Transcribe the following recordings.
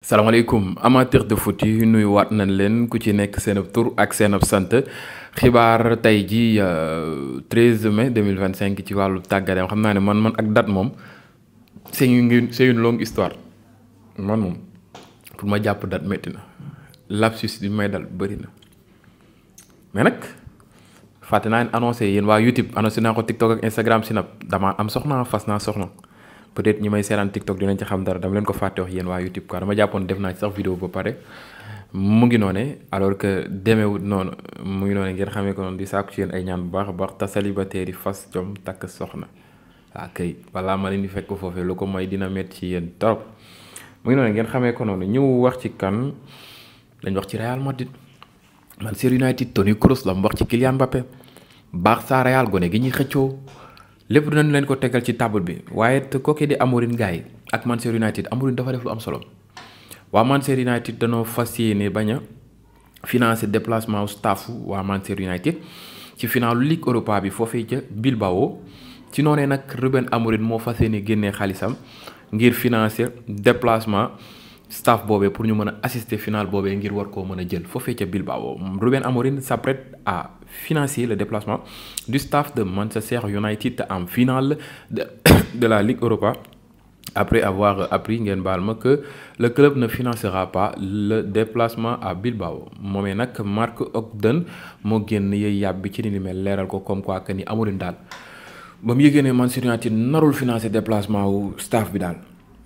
salaamaaleykum amateur de foot yi nuyuwaat nañ leen ku ci nekk seen ab tur ak seen ab sant xibaar tey ji 13 mai 2025 ci wàllu tàggat yaram xam naa ne man ak date moom c'est une longue histoire man moom pour ma jàpp date métti na lapsus bi may dal bëri na mais nag fàtte naa leen annoncé yéen waa YouTube annoncé naa ko TikTok ak Instagram Snap dama am soxna fas naa soxna. peut-être ñi may seetaan TikTok dinañ ci xam dara dama leen ko fàtte wax yéen waa YouTube quoi dama jàppoon def naa ci sax vidéo ba pare mu ngi noone alors que demeewut noonu mu ngi noone ngeen xamee ko noonu di sàkku ci yéen ay ñaan bu baax a baax te célibataire yi fas jom takk soxna waa kay balaa ma leen di fekk foofee lu ko mooy dina métti ci yéen trop mu ngi noone ngeen xamee ko noonu ñëw wax ci kan dañ wax ci Real Madrid Manchester United Toni Kroos la mu wax ci Kylian Mbappé Barça Real gone gi ñuy xëccoo lépp dinañ leen ko tegal ci table bi waaye te kooku di Amorim gars yi ak Manchester United Amorim dafa def lu am solo waa Manchester United dañoo fas yéene bañ a financer déplacement staff waa Manchester United ci finalu Ligue Europa bi foofee ca Bilbao ci noonee nag Ruben Amorim moo fas yéene génnee xaalisam ngir financer déplacement staff boobee pour ñu mën a assister final boobee ngir war koo mën a jël foofee ca Bilbao Ruben Amorim s'apprête à financer le déplacement du staff de Manchester United en finale de la Ligue Europa après avoir appris ngeen baal ma que le club ne financera pas le déplacement à Bilbao moomee nag Mark Ogden moo génn yey yàbbi ci ni mel leeral ko comme quoi que ni Amorim daal ba mu yëgee ne Manchester United narul financer déplacement wu staff bi daal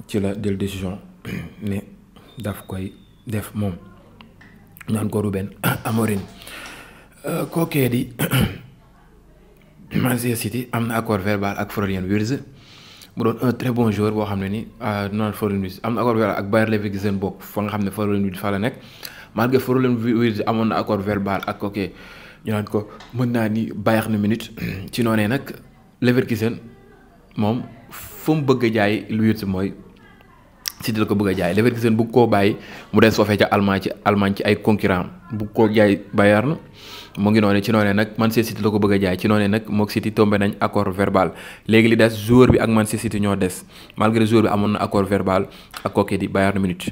ci la del décision ne daf koy def moom ñaan ko Ruben Amorim kookee di Manchester City am na accord verbal ak Florian Wirtz mu doon un très bon joueur boo xam ne ni non Florian Wirtz am na accord verbal ak Bayer Leverkusen bokk fa nga xam ne Florian Wirtz fa la nekk malgré Florian Wirtz amoon na accord verbal ak kookee ñu naan ko mën naa ni Bayern Munich ci noonee nag Leverkusen moom fu mu bëgg a jaay Wirtz mooy City la ko bëgg a jaay Leverkusen bëgg koo bàyyi mu des foofee ca Allemagne ci ay concurrent bëgg koo jaay Bayern mu ngi noonu ci noonee nag Manchester City la ko bëgg a jaay ci noonee nag mook City tombé nañ accord verbal léegi li des joueur bi ak Manchester City ñoo des malgré joueur bi amoon na accord verbal ak kooku di Bayern Munich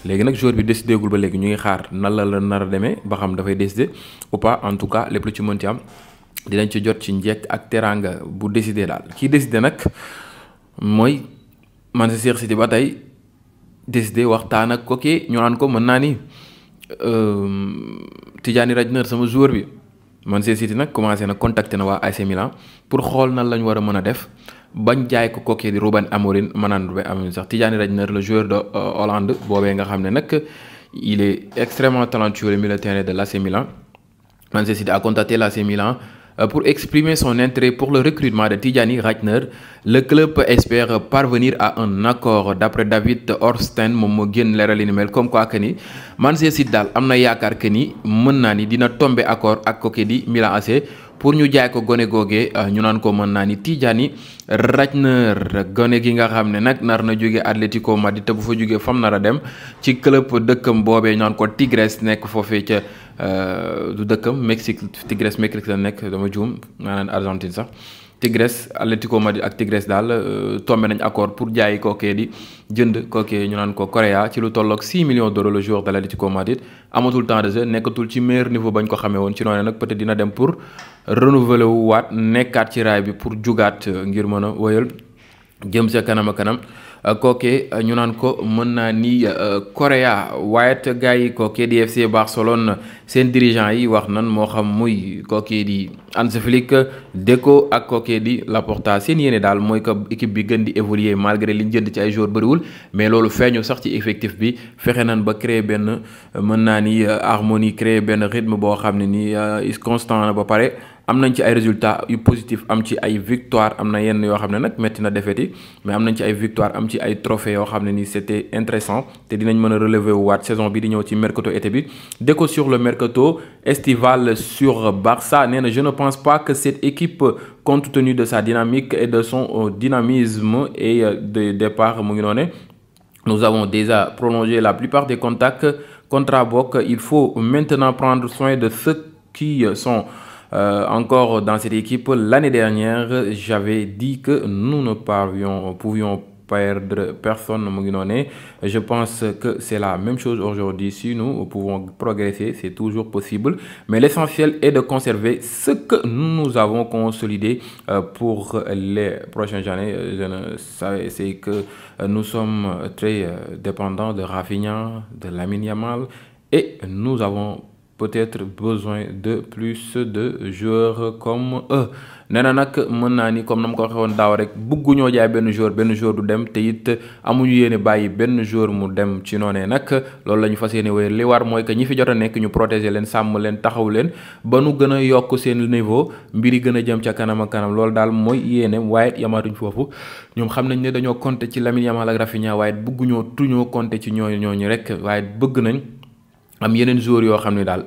léegi nag joueur bi décidé gul ba léegi ñu ngi xaar nan la nar a demee ba xam dafay décider ou pas en tout cas lépp lu ci mënti am dinañ ci jot ci njekk ak teraanga bu décidé daal kii décidé nag mooy Manchester City ba tey décidé waxtaan ak kooku ñu naan ko mën naa ni Tijani Rajner sama joueur bi Manchester City nag commencé na contacter na waa AC Milan pour xool nan lañ war a mën a def bañ jaay ko kookee di Ruben Amorim maanaam Ruben Amorim sax Tijani Rajner le joueur de Hollande boobee nga xam ne nag il est extrêmement talentueux le milieu de terrain de l'AC Milan. Manchester City a contacté l'AC Milan pour exprimer son intérêt pour le recrutement de Tijani Rajner. Le club espère parvenir à un accord d'après David Ornstein moom moo génn leeral li ni mel comme quoi que ni Manchester City daal am na yaakaar que ni mën naa ni dina tomber accord ak kooku di Milan AC pour ñu jaay ko gone googee ñu naan ko mën naa ni Tijani Rajner gone gi nga xam ne nag nar na jóge Atlético Madrid te bu fa jógee fam nar a dem ci club dëkkam boobee ñu naan ko Tigres nekk foofee ca du dëkkam Mexique Tigres Mexique la nekk dama juum maanaam Argentine sax Tigres Atlético Madrid ak Tigres daal tombé nañ accord pour jaay kookee di jënd kookee ñu naan ko Correa ci lu tolloog 6 millions d'euros le joueur de l'Atlético Madrid amatul temps de jeu nekkatul ci meilleur niveau bañ ko xamee woon ci noonu nag peut-être dina dem pour renouveler wu waat nekkaat ci raay bi pour jugaat ngir mën a wëyal jëm sa kanam a kanam kookee ñu naan ko mën naa ni Correa waaye te gars yi kookee di FC Barcelone seen dirigeant yi wax nan moo xam muy kookee di Hansi Flick Deco ak kookee di Laporta seen yéene daal mooy que équipe bi gën di évoluer malgré li ñu jënd ci ay joueurs bëriwul mais loolu feeñu sax ci effectif bi fexe nan ba créer benn mën naa ni harmonie créer benn rythme boo xam ne ni constant na ba pare am nañ ci ay résultats yu positif am ci ay victoire am na yenn yoo xam ne nag métti na défaite yi mais am nañ ci ay victoire am ci ay trophées yoo xam ne ni c'était intéressant te dinañ mën a relever wu waat saison bi di ñëw ci mercato été bi Deco sur le mercato estival sur Barça nee na je ne pense pas que cette équipe compte tenu de sa dynamique et de son dynamisme et de départ mu ngi noonu nous avons déjà prolongé la plupart des contrats bokk il faut maintenant prendre soin de ceux qui sont encore dans cette équipe. L'année dernière, j'avais dit que nous ne pouvions perdre personne mu ngi noonee. Je pense que c'est la même chose aujourd'hui. Si nous pouvons progresser, c'est toujours possible, mais l'essentiel est de conserver ce que nous avons consolidé pour les prochaines années. Je ne savais, c'est que nous sommes très dépendants de Rafinha, de Lamine Yamal, et nous avons peut-être besoin de plus de joueurs comme eux. nee na nag mën naa ni comme na ma ko waxee woon daaw rek bëgguñoo jaay benn joueur du dem te it amuñu yéene bàyyi benn joueur mu dem ci noonee nag loolu la ñu fas yéene wéy li war mooy que ñi fi jot a nekk ñu protéger leen sàmm leen taxaw leen ba nu gën a yokk seen niveau mbiri gën a jëm ca kanam ak kanam loolu daal mooy yéene waaye yamaatuñ foofu ñoom xam nañ ne dañoo compter ci Lamine Yamal ak Rafinha waaye bëgguñoo tuñoo compter ci ñooñu rek waaye bëgg nañ am yeneen joueurs yoo xam ne daal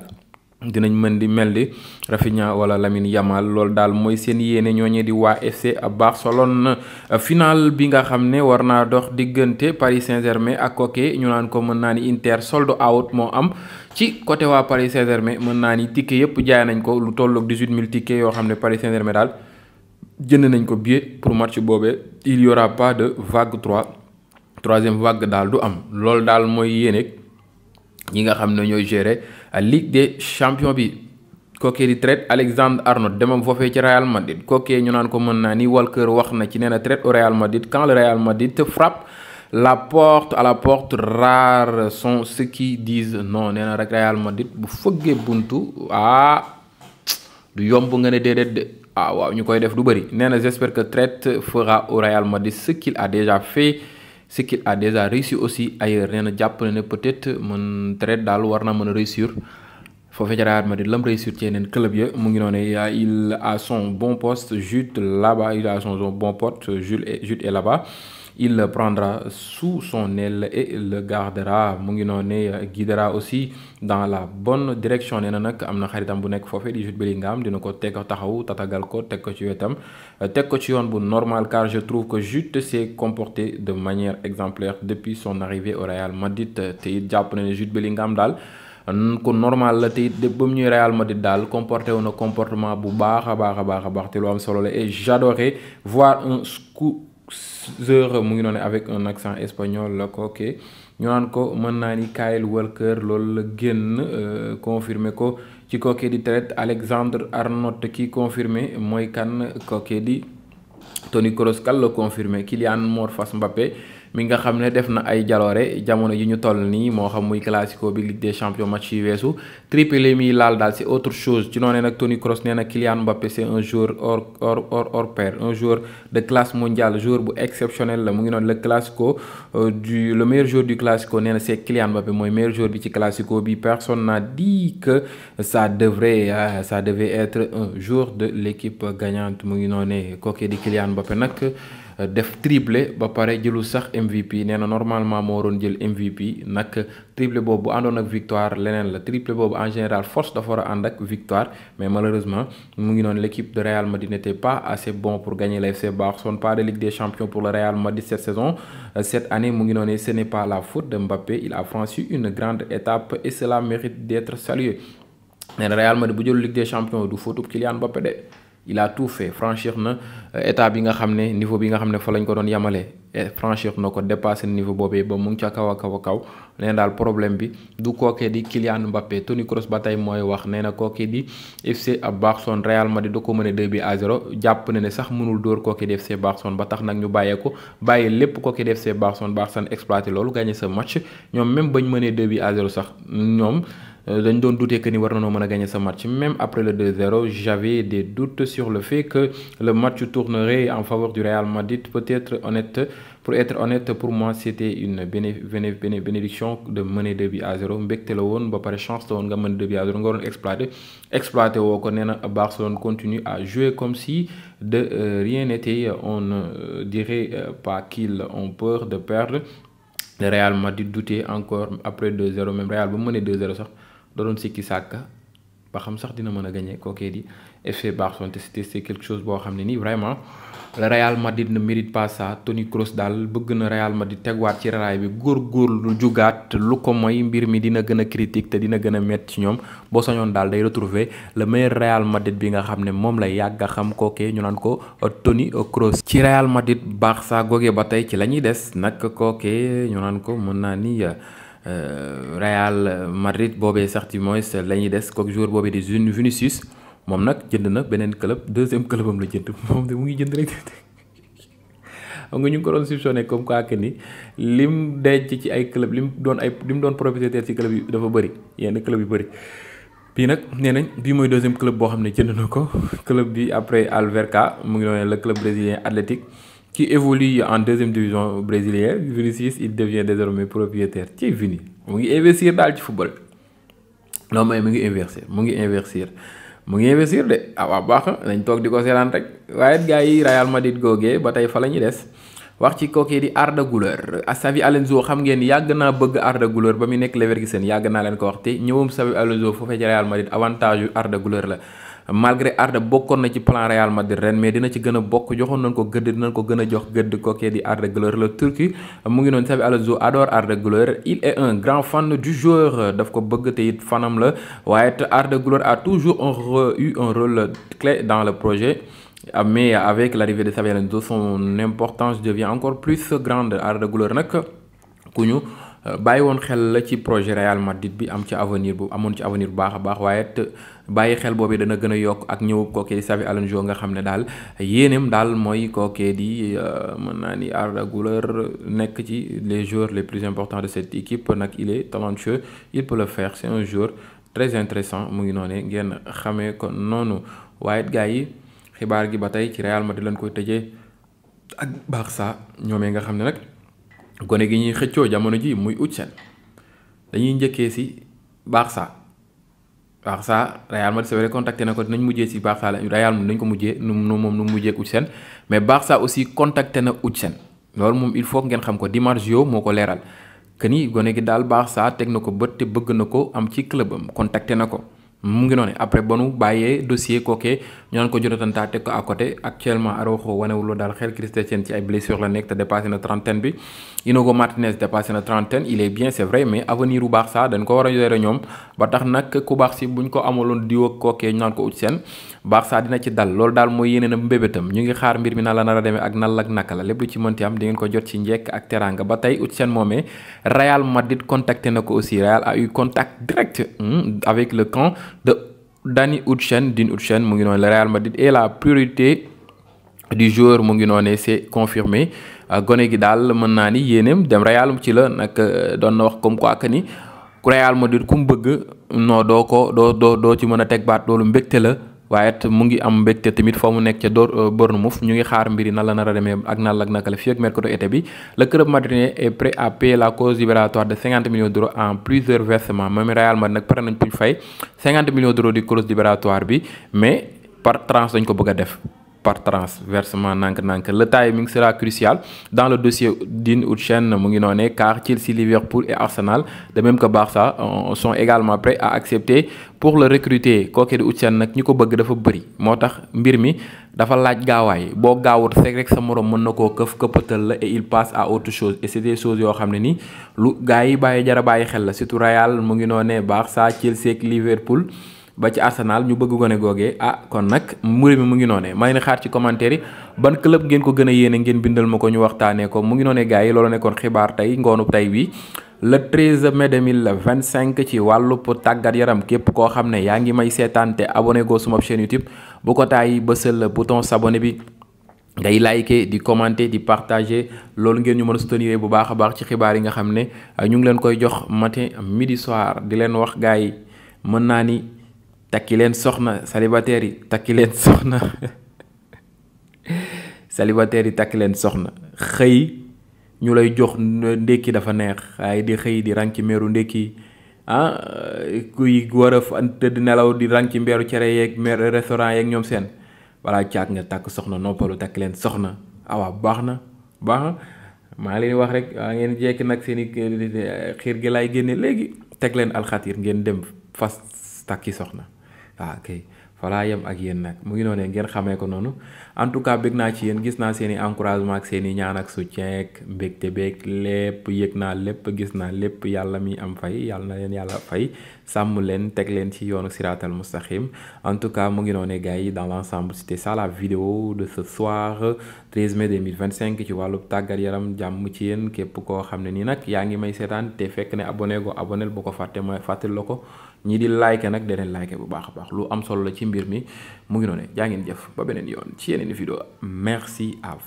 dinañ mën di mel di Rafinha wala Lamine Yamal loolu daal mooy seen yéene ñooñee di waa FC Barcelone. Final bi nga xam ne war naa dox diggante Paris Saint-Germain ak Koke ñu naan ko mën naa ni Inter sold out moo am ci côté waa Paris Saint-Germain mën naa ni ticket yëpp jaay nañ ko lu tolloog 18000 tickets yoo xam ne Paris Saint-Germain daal jënd nañ ko billet pour match boobee. Il y aura pas de vague 3 troisième vague daal du am loolu daal mooy yéene ñi nga xam ne ñooy gérer Ligue des champions bi. kookee di Trent Alexander-Arnold demam foofee ci Real Madrid kookee ñu naan ko mën naa ni Walker wax na ci nee na Trent au Real Madrid quand le Real Madrid frappe à la porte rares sont ceux qui disent non nee na rek Real Madrid bu fëggee buntu du yomb nga ne déedéet de waaw ñu koy def du bëri nee na j'espère que Trent fera au Real Madrid ce qu'il a déjà fait. Ce qu'il a déjà réussi aussi ailleurs nee na jàpp na ne peut-être mën Trent daal war na mën a réussir foofee ca Real Madrid lam réussir ci yeneen club ya mu ngi noonu il a son bon poste Jude là-bas il a son bon pote Jude est là-bas il le prendra sous son aile et le gardera mu ngi noonu guidera aussi dans la bonne direction nee na nag am na xaritam bu nekk foofee di Jude Bellingham dina ko teg taxaw tatagal ko teg ko ci wetam teg ko ci yoon bu normal car je trouve que Jude s'est comporté de manière exemplaire depuis son arrivée au Real Madrid te it jàpp na ne Jude Bellingham daal ko normal la te it ba mu ñuy Real Madrid daal comporté wu na comportement bu baax a baax te lu am solo la et j'adorais voir un scouseur mu ngi noonu avec un accent espagnol la ko ok ñu naan ko mën naa ni Kyle Walker loolu la génn confirmé ko ci kookee di Trent Alexander-Arnold ki confirmé mooy kan kookee di Toni Kroos kal la confirmé Kylian Mbappé mi nga xam ne def na ay jaloore jamono yi ñu toll nii moo xam muy classico bi Ligue des champions match yi weesu triplé mi laal daal c'est autre chose ci noonu nag Toni Kroos nee na Kylian Mbappé c'est un joueur hors pair un joueur de classe mondiale joueur bu exceptionnel la mu ngi noonu le classico le meilleur joueur du classico nee na c'est Kylian Mbappé mooy meilleur joueur bi ci classico bi personne n'a dit que ça devait être un joueur de l'équipe gagnante mu ngi noonu kooku di Kylian Mbappé nag def triplé ba pare jëlu sax MVP nee na normalement moo waroon jël MVP nag triplé boobu bu àndoon ak victoire leneen la triplé boobu en général force dafa war a ànd ak victoire mais malheureusement mu ngi noonu l'équipe de Real Madrid n'était pas assez bon pour gagner le FC Barcelone pas de Ligue des champions pour le Real Madrid cette saison cette année mu ngi noonu ce n'est pas la faute de Mbappé il a franchi une grande étape et cela mérite d'être salué nee na Real Madrid bu jël Ligue des champions du faute Kylian Mbappé de il a tout fait franchir na état bi nga xam ne niveau bi nga xam ne fa lañ ko doon yemale franchir na ko dépassé niveau boobee ba mu ngi ca kaw a kaw nee daal problème bi du kookee di Kylian Mbappé Toni Kroos ba tey mooy wax nee na kookee di FC Barcelone Real Madrid da ko mëne 2-0 jàpp na ne sax mënul dóor kookee di FC Barcelone ba tax nag ñu bàyyi lépp kookee di FC Barcelone exploité loolu gagné ce match ñoom même bañ mënee 2-0 sax ñoom dañ doon douter que ni war nañoo mën a gagner ce match même après le 2-0 j'avais des doutes sur le fait que le match tournerait en faveur du Real Madrid pour être honnête pour moi c'était une bénédiction de mener 2-0 mbégte la woon ba pare chance la woon nga mën 2-0 nga waroon exploité woo ko nee na Barcelone continue à jouer comme si de rien n'était on ne dirait pas qu'ils ont peur de perdre le Real Madrid doutait encore après 2-0 même Real ba mu mënee 2-0 sax da doon sikki sàkka ba xam sax dina mën a gagné kookee di FC Barcelone te c'est quelque chose boo xam ne nii vraiment le Real Madrid ne mérite pas ça. Toni Kroos daal bëgg na Real Madrid tegwaat ci raay bi góorgóorlu jugaat lu ko mooy mbir mi dina gën a critique te dina gën a métti ci ñoom boo sañoon daal day retrouver le meilleur Real Madrid bi nga xam ne moom la yàgg a xam kookee ñu naan ko Toni Kroos. ci Real Madrid Barça googee ba tey ci la ñuy des nag kookee ñu naan ko mën naa ni Real Madrid boobee sax ci mooy la ñuy des kooku joueur boobee di Vinicius moom nag jënd na beneen club deuxième clubam la jënd moom de mu ngi jënd rek xam nga ñu ngi ko doon soupçonné comme quoi que ni lim denc ci ay club lim doon propriétaire ci club yi dafa bëri yenn club yu bëri. bii nag nee nañ bii mooy deuxième club boo xam ne jënd na ko club bi après Alverca mu ngi doon le club brésilien Atlético qui évolue en deuxième division brésilienne. Vinicius il devient désormais propriétaire ci Vini mu ngi investir daal ci football non mais mu ngi investir de waaw baax nañ toog di ko seetaan rek waaye gars yi Real Madrid googee ba tey fa la ñuy des wax ci kookee di Arda Güler Xabi Alonso xam ngeen yàgg naa bëgg Arda Güler ba mu nekk Leverkusen yàgg naa leen ko wax te ñëwam Xabi Alonso foofee ci Real Madrid avantage yu Arda Güler la malgré Arda bokkoon na ci plan Real Madrid ren mais dina ci gën a bokk joxoon nañ ko gëdd dinañ ko gën a jox gëdd kookee di Arda Güler le Turc mu ngi noonu Xabi Alonso adore Arda Güler il est un grand fan du joueur daf ko bëgg te it fanam la waaye te Arda Güler a toujours eu un rôle clé dans le projet mais avec l'arrivée de Xabi Alonso son importance devient encore plus grande. Arda Güler nag ku ñu bàyyi woon xel la ci projet Real Madrid bi amoon ci avenir bu baax a baax waaye bàyyi xel boobu dana gën a yokk ak ñëw kookee di Xabi Alonso nga xam ne daal yéeneem daal mooy kookee di mën naa ni Arda Güler nekk ci les joueurs les plus importants de cette équipe nag il est talentueux il peut le faire c'est un joueur très intéressant mu ngi noonee ngeen xamee ko noonu waaye gars yi xibaar gi ba tey ci Real Madrid lañ koy tëjee ak Barça ñoomee nga xam ne nag gone gi ñuy xëccoo jamono ji muy Utsen dañuy njëkkee si Barça Real Madrid c'est vrai contacté na ko dinañ mujjee si Barça la Real Madrid dañ ko mujjee moom nu mujjee ak Utsen mais Barça aussi contacté na Utsen loolu moom il faut ngeen xam ko Di Marzio moo ko leeral que ni gone gi daal Barça teg na ko bët te bëgg na ko am ci clubam contacté na ko. mu ngi noonu après ba nu bàyyee dossier kookee ñu naan ko Jonathan Tah teg ko à côté actuellement Araujo wanewuloo daal xel Christensen ci ay blessures la nekk te dépassé na trentaine bi Inigo Martinez dépassé na trentaine il est bien c'est vrai mais avenir u Barça dañ ko war a yore ñoom ba tax nag ku baax si buñ ko amaloon diw ak kookee ñu naan ko Utsen Barça dina ci dal loolu daal mooy yéene na mbébétam ñu ngi xaar mbir mi nan la nar a demee ak nan la ak naka la lépp lu ci mënti am di ngeen ko jot ci njekk ak teranga ba tey Utsen moomee Real Madrid contacté na ko aussi Real a eu contact direct avec le camp de Dani Utsen mu ngi noonu le Real Madrid et la priorité du joueur mu ngi noonu c'est confirmé gone gi daal mën naa ni yéeneem dem Real ci la nag doon na wax comme quoi que ni Real Madrid ku mu bëgg non doo ci mën a teg baat loolu mbégte la waaye mu ngi am mbégte tamit foo mu nekk ca Bournemouth ñu ngi xaar mbiri nan la nar a demee ak nan la ak naka la fii ak mercato été bi le club madrilène est prêt à payer la clause libératoire de 50 millions d'euros en plusieurs versements même Real Madrid nag pare nañ pour fay 50 millions d'euros di clause libératoire bi mais par tranche dañ ko bëgg a def par transversement nank le timing sera crucial dans le dossier d'In Utsen mu ngi noonee car Chelsea, Liverpool et Arsenal de même que Barça sont également prêts à accepter pour le recruter kooku di Utsen nag ñi ko bëgg dafa bëri moo tax mbir mi dafa laaj gaawaay boo gaawut fekk rek sa morom mën na koo këppatal la et il passe à autre chose et c'est des choses yoo xam ne ni lu gars yi jara bàyyi xel la surtout Real mu ngi noonee Barça Chelsea ak Liverpool ba ci Arsenal ñu bëgg gone googee kon nag mbir mi mu ngi noonee maa ngi xaar ci commentaire yi ban club ngeen ko gën a yéene ngeen bindal ma ko ñu waxtaanee ko mu ngi noonee gars yi loolu nekkoon xibaar tey ngoonu tey bi le 13 mai 2025 ci wàllu tàggat yaram képp koo xam ne yaa ngi may seetaan te abonné goo suma chaîne YouTube bu ko tàyyi bësal bouton s'abonner bi ngay liker di commenter di partager loolu ngeen ñu mën a soutenir bu baax a baax ci xibaar yi nga xam ne ñu ngi leen koy jox matin midi soir di leen wax gars yi mën naa ni takki leen soxna célibataire yi takki leen soxna célibataire yi takki leen soxna xëy ñu lay jox ndékki dafa neex waaye di xëy di rang ci meeru ndékki kuy war a tëdd nelaw di rang ci mbeeru cere yeeg restaurant yeeg ñoom seen walla caag nga takk soxna noppalu takki leen soxna waaw baax na maa leen wax rek waa ngeen jekki nag seen i xiir gi lay génne léegi teg leen alxatir ngeen dem fas takki soxna kay falaa yem ak yéen nag mu ngi noonee ngeen xamee ko noonu en tout cas bëgg naa ci yéen gis naa seen i encouragement ak seen i ñaan ak soutien ak mbégte beeg lépp yëg naa lépp gis naa lépp yàlla mi am fay yàlla na leen yàlla fay sàmm leen teg leen ci yoonu siraatal mustaqim en tout cas mu ngi noonee gars yi dans l'ensemble c'était ça la vidéo de ce soir 13 mai 2025 ci wàllu tàggat yaram jàmm ci yéen képp koo xam ne nii nag yaa ngi may seetaan te fekk ne abonné go abonné bu ko fàtte ma fàttali la ko ñii di like nag deneen like bu baax a baax lu am solo la ci mbir mi mu ngi noonu jaa ngeen jëf ba beneen yoon ci yeneen vidéo merci à vous